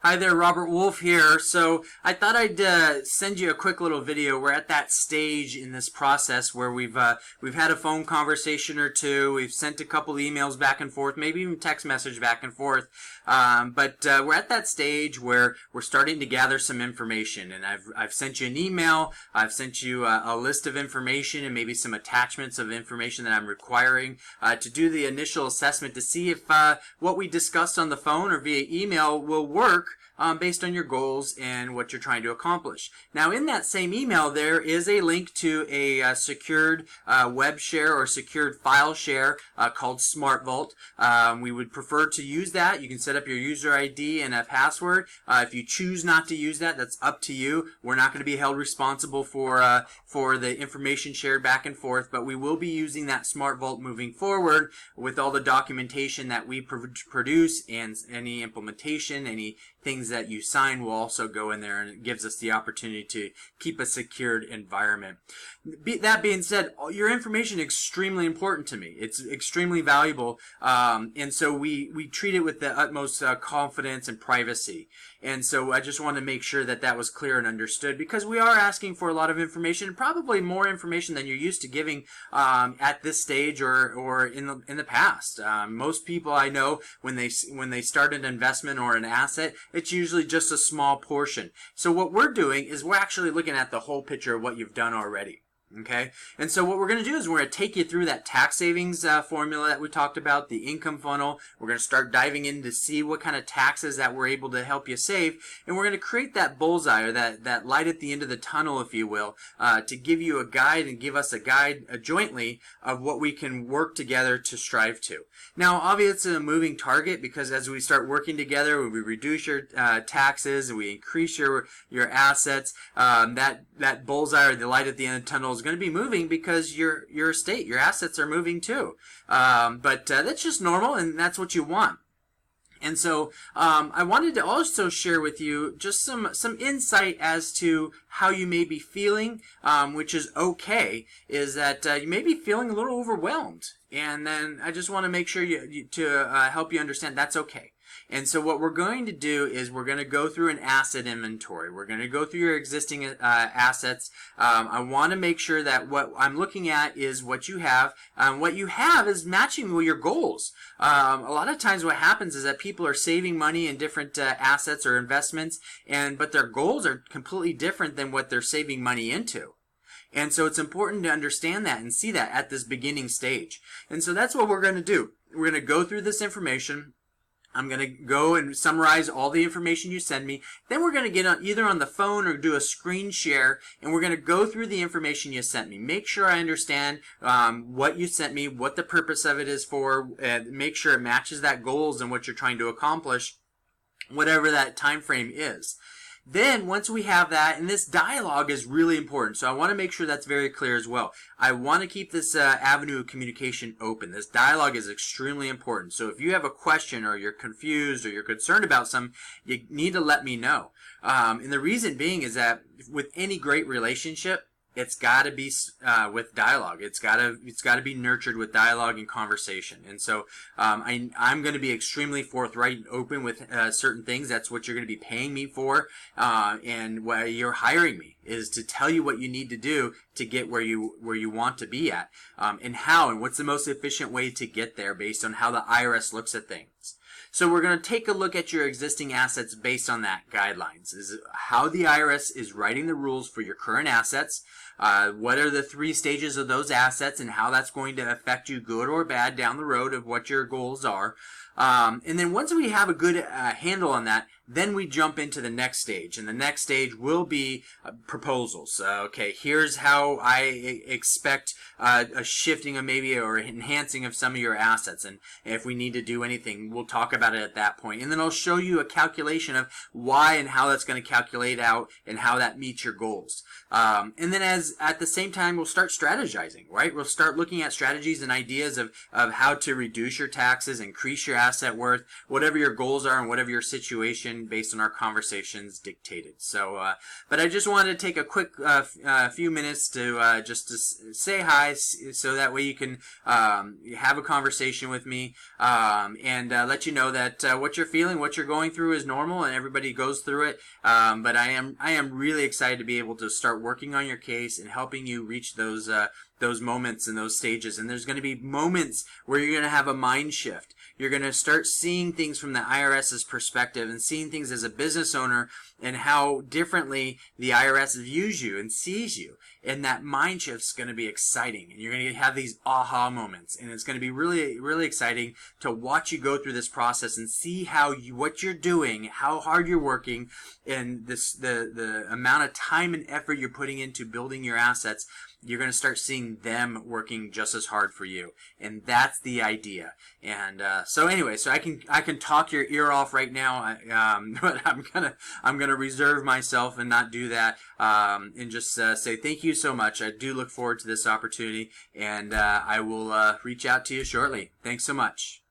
Hi there, Robert Wolf here. So I thought I'd send you a quick little video. We're at that stage in this process where we've had a phone conversation or two. We've sent a couple emails back and forth, maybe even text message back and forth. But we're at that stage where we're starting to gather some information. And I've sent you an email. I've sent you a list of information and maybe some attachments of information that I'm requiring to do the initial assessment to see if what we discussed on the phone or via email will work based on your goals and what you're trying to accomplish. Now, in that same email, there is a link to a secured web share or secured file share called SmartVault. We would prefer to use that. You can set up your user ID and a password. If you choose not to use that, that's up to you. We're not going to be held responsible for the information shared back and forth, but we will be using that SmartVault moving forward with all the documentation that we produce and any implementation, any things that you sign will also go in there, and it gives us the opportunity to keep a secured environment. That being said, your information is extremely important to me. It's extremely valuable, and so we treat it with the utmost confidence and privacy. And so I just want to make sure that that was clear and understood, because we are asking for a lot of information, probably more information than you're used to giving at this stage or in the past. Most people I know, when they start an investment or an asset, it's usually just a small portion. So what we're doing is we're actually looking at the whole picture of what you've done already. Okay, and so what we're going to do is we're going to take you through that tax savings formula that we talked about, the income funnel. We're going to start diving in to see what kind of taxes that we're able to help you save, and we're going to create that bullseye, or that light at the end of the tunnel, if you will, to give you a guide and give us a guide jointly of what we can work together to strive to. Now, obviously, it's a moving target, because as we start working together, we reduce your taxes and we increase your assets. That bullseye, or the light at the end of the tunnel, is going to be moving because your estate, your assets are moving too. But that's just normal, and that's what you want. And so I wanted to also share with you just some insight as to how you may be feeling, which is okay, is that you may be feeling a little overwhelmed. And then I just want to make sure to help you understand that's okay. And so what we're going to do is we're going to go through an asset inventory. We're going to go through your existing assets. I want to make sure that what I'm looking at is what you have. What you have is matching with your goals. A lot of times what happens is that people are saving money in different assets or investments, but their goals are completely different than what they're saving money into. And so it's important to understand that and see that at this beginning stage. And so that's what we're going to do. We're going to go through this information. I'm going to go and summarize all the information you send me. Then we're going to get on either on the phone or do a screen share, and we're going to go through the information you sent me. Make sure I understand what you sent me, what the purpose of it is for, and make sure it matches that goals and what you're trying to accomplish, whatever that time frame is. Then, once we have that, and this dialogue is really important, so I want to make sure that's very clear as well. I want to keep this avenue of communication open. This dialogue is extremely important. So if you have a question, or you're confused, or you're concerned about something, you need to let me know. And the reason being is that with any great relationship, it's got to be with dialogue. It's got to be nurtured with dialogue and conversation. And so I'm going to be extremely forthright and open with certain things. That's what you're going to be paying me for, and why you're hiring me is to tell you what you need to do to get where you want to be at, and how, and what's the most efficient way to get there based on how the IRS looks at things. So we're going to take a look at your existing assets based on that guidelines. Is how the IRS is writing the rules for your current assets. What are the 3 stages of those assets and how that's going to affect you, good or bad, down the road of what your goals are. And then once we have a good handle on that, then we jump into the next stage. And the next stage will be proposals. Okay, here's how I expect a shifting of maybe or enhancing of some of your assets. And if we need to do anything, we'll talk about it at that point. And then I'll show you a calculation of why and how that's going to calculate out and how that meets your goals. And then at the same time, we'll start strategizing, right? We'll start looking at strategies and ideas of how to reduce your taxes, increase your asset worth, whatever your goals are and whatever your situation based on our conversations dictated. So, but I just wanted to take a quick few minutes to just to say hi, so that way you can have a conversation with me and let you know that what you're feeling, what you're going through is normal, and everybody goes through it. But I am really excited to be able to start working on your case and helping you reach those moments and those stages. And there's going to be moments where you're going to have a mind shift. You're going to start seeing things from the IRS's perspective and seeing things as a business owner and how differently the IRS views you and sees you. And that mind shift's going to be exciting. And you're going to have these aha moments. And it's going to be really, really exciting to watch you go through this process and see how what you're doing, how hard you're working, and the amount of time and effort you're putting into building your assets. You're going to start seeing them working just as hard for you, and that's the idea. And so anyway, so I can talk your ear off right now, but I'm gonna reserve myself and not do that, and just say thank you so much. I do look forward to this opportunity, and I will reach out to you shortly. Thanks so much.